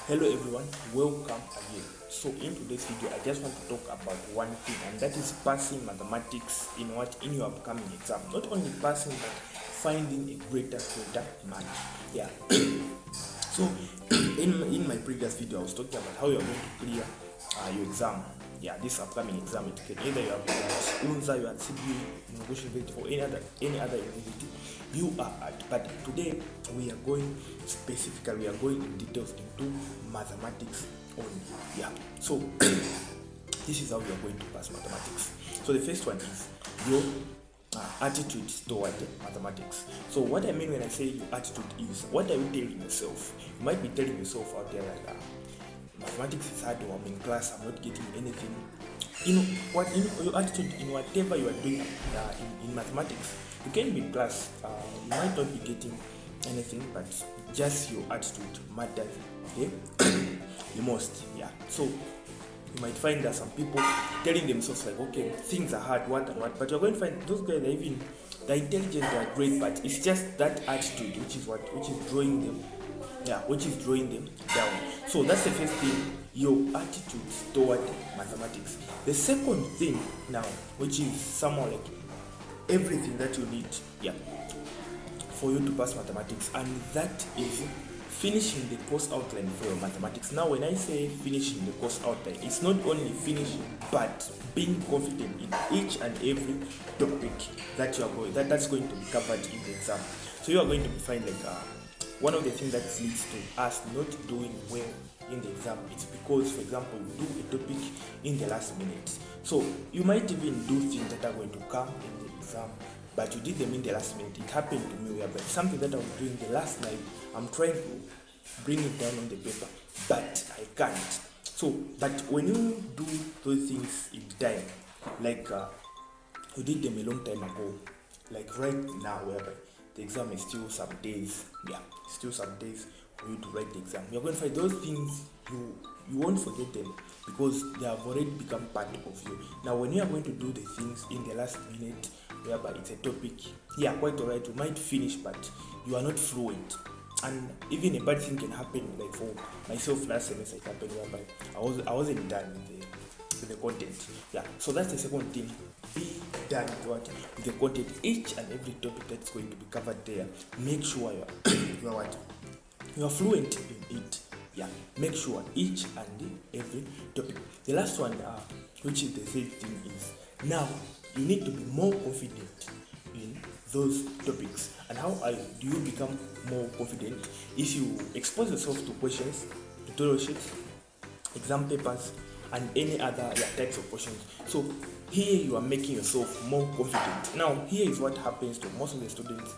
Hello everyone, welcome again. So in today's video I just want to talk about one thing, and that is passing mathematics in your upcoming exam. Not only passing but finding a greater mark. Yeah. So in my previous video I was talking about how you are going to clear your exam. Yeah, this upcoming exam. It can either you have UNZA, you are CBA, University, or any other university you are at. But today we are going in details into mathematics only. Yeah. So this is how you are going to pass mathematics. So the first one is your attitude toward mathematics. So what I mean when I say your attitude is, what are you telling yourself? You might be telling yourself out there like, mathematics is hard, or I'm in class, I'm not getting anything. Your attitude in whatever you are doing in mathematics. You can be in class, you might not be getting anything, but just your attitude matters, okay? The most. Yeah. So you might find that some people telling themselves like, okay, things are hard, what, but you're going to find those guys they're intelligent, they're great, but it's just that attitude which is drawing them down. So that's the first thing, your attitude toward mathematics. The second thing now, which is somewhat like everything that you need, for you to pass mathematics, and that is finishing the course outline for your mathematics. Now when I say finishing the course outline, it's not only finishing but being confident in each and every topic that's going to be covered in the exam. So you are going to find like one of the things that leads to us not doing well in the exam is because, for example, you do a topic in the last minute. So you might even do things that are going to come in the exam, but you did them in the last minute. It happened to me where something that I was doing the last night, I'm trying to bring it down on the paper, but I can't. So, but when you do those things in time, like you did them a long time ago, like right now, whereby the exam is still some days, for you to write the exam. You're going to find those things, you won't forget them because they have already become part of you. Now when you are going to do the things in the last minute, whereby it's a topic, quite alright, you might finish, but you are not fluent. And even a bad thing can happen, like for myself last semester it happened whereby I wasn't done with the content. So that's the second thing. Be done with the content. Each and every topic that's going to be covered there, make sure you are fluent in it. Make sure each and every topic. The last one, which is the third thing, is now you need to be more confident in those topics. And how do you become more confident? If you expose yourself to questions, tutorial sheets, exam papers, and any other types of questions. So here you are making yourself more confident. Now here is what happens to most of the students,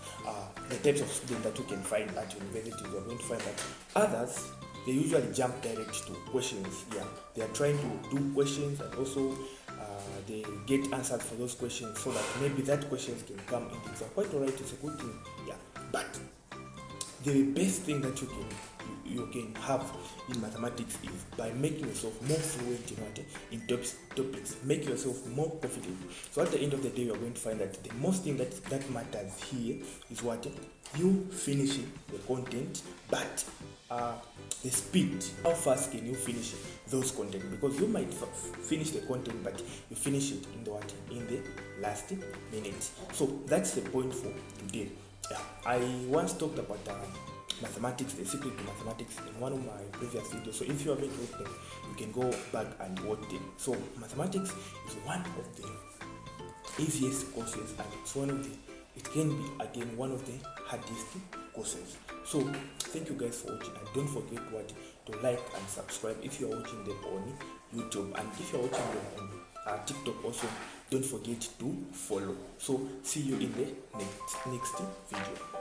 the types of students that you can find at universities. You are going to find that others, they usually jump direct to questions. They are trying to do questions, and also they get answers for those questions, so that maybe that questions can come in the exam. Quite alright, it's a good thing. But the best thing that you can have in mathematics is by making yourself more fluent in topics. Make yourself more confident. So at the end of the day, you are going to find that the most thing that matters here is what you finishing the content, but the speed. How fast can you finish those content? Because you might finish the content, but you finish it in the last minute. So that's the point for today. I once talked about mathematics, the secret to mathematics, in one of my previous videos. So if you haven't watched them, you can go back and watch them. So mathematics is one of the easiest courses, and it can be again one of the hardest courses. So thank you guys for watching, and don't forget to like and subscribe if you are watching them on YouTube, and if you are watching them on TikTok also, don't forget to follow. So see you in the next video.